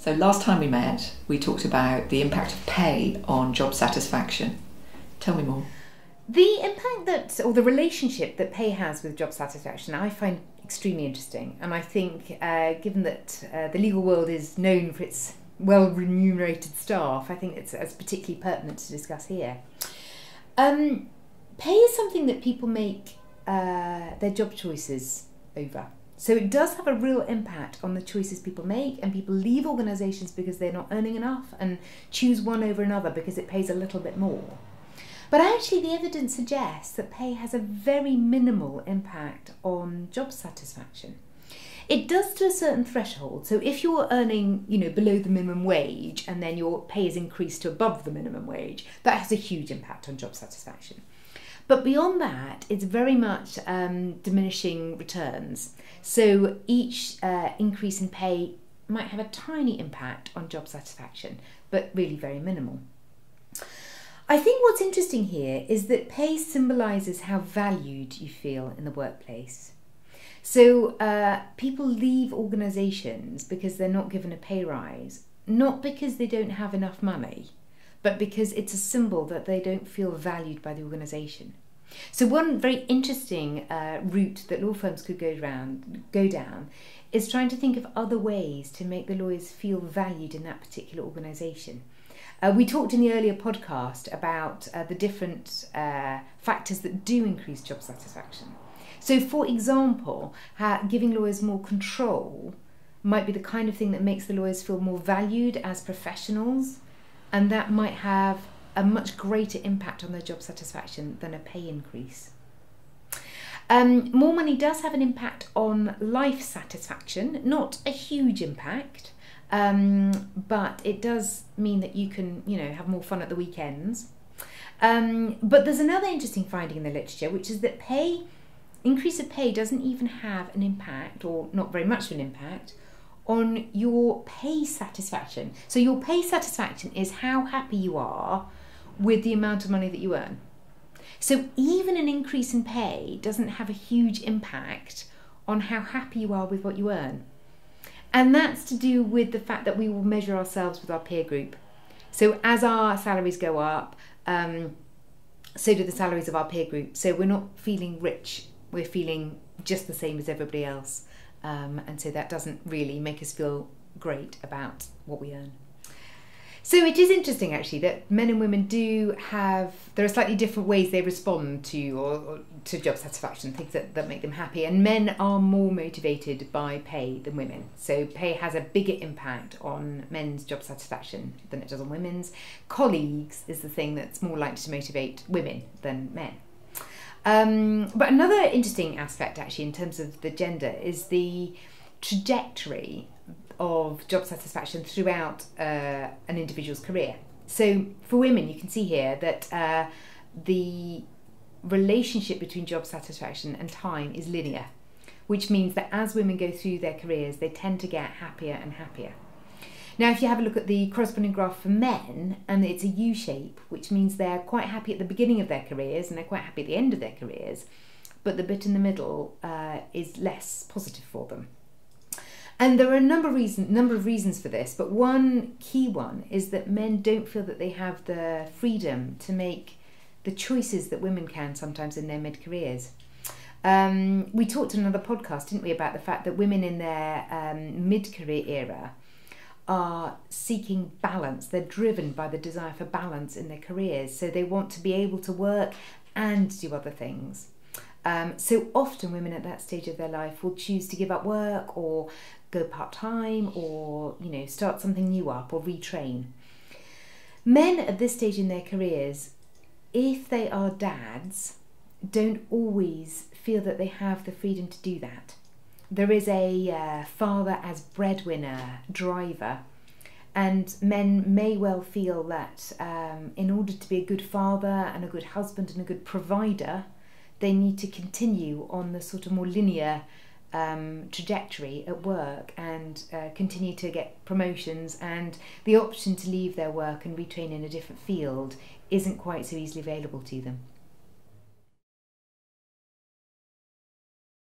So last time we met, we talked about the impact of pay on job satisfaction. Tell me more. The impact that, or the relationship that pay has with job satisfaction, I find extremely interesting. And I think, given that the legal world is known for its well-remunerated staff, I think it's particularly pertinent to discuss here. Pay is something that people make their job choices over. So it does have a real impact on the choices people make, and people leave organisations because they're not earning enough and choose one over another because it pays a little bit more. But actually the evidence suggests that pay has a very minimal impact on job satisfaction. It does to a certain threshold. So if you're earning, below the minimum wage and then your pay is increased to above the minimum wage, that has a huge impact on job satisfaction. But beyond that, it's very much diminishing returns. So each increase in pay might have a tiny impact on job satisfaction, but really very minimal. I think what's interesting here is that pay symbolises how valued you feel in the workplace. So people leave organisations because they're not given a pay rise, not because they don't have enough money, but because it's a symbol that they don't feel valued by the organisation. So one very interesting route that law firms could go down is trying to think of other ways to make the lawyers feel valued in that particular organisation. We talked in the earlier podcast about the different factors that do increase job satisfaction. So for example, giving lawyers more control might be the kind of thing that makes the lawyers feel more valued as professionals, and that might have a much greater impact on their job satisfaction than a pay increase. More money does have an impact on life satisfaction, not a huge impact, but it does mean that you can, have more fun at the weekends. But there's another interesting finding in the literature, which is that increase of pay doesn't even have an impact, or not very much of an impact, on your pay satisfaction. So your pay satisfaction is how happy you are with the amount of money that you earn. So even an increase in pay doesn't have a huge impact on how happy you are with what you earn. And that's to do with the fact that we will measure ourselves with our peer group. So as our salaries go up, so do the salaries of our peer group. So we're not feeling rich, we're feeling just the same as everybody else. And so that doesn't really make us feel great about what we earn. So it is interesting actually that men and women there are slightly different ways they respond to job satisfaction, things that make them happy, and men are more motivated by pay than women. So pay has a bigger impact on men's job satisfaction than it does on women's. Colleagues is the thing that's more likely to motivate women than men. But another interesting aspect actually in terms of the gender is the trajectory of job satisfaction throughout an individual's career. So for women, you can see here that the relationship between job satisfaction and time is linear, which means that as women go through their careers, they tend to get happier and happier. Now, if you have a look at the corresponding graph for men, and it's a U shape, which means they're quite happy at the beginning of their careers and they're quite happy at the end of their careers, but the bit in the middle is less positive for them. And there are a number of reasons for this, but one key one is that men don't feel that they have the freedom to make the choices that women can sometimes in their mid-careers. We talked in another podcast, didn't we, about the fact that women in their mid-career era are seeking balance. They're driven by the desire for balance in their careers, so they want to be able to work and do other things. So often women at that stage of their life will choose to give up work or go part-time or start something new up or retrain. Men at this stage in their careers, if they are dads, don't always feel that they have the freedom to do that. There is a father as breadwinner driver, and men may well feel that in order to be a good father and a good husband and a good provider, they need to continue on the sort of more linear trajectory at work and continue to get promotions, and the option to leave their work and retrain in a different field isn't quite so easily available to them.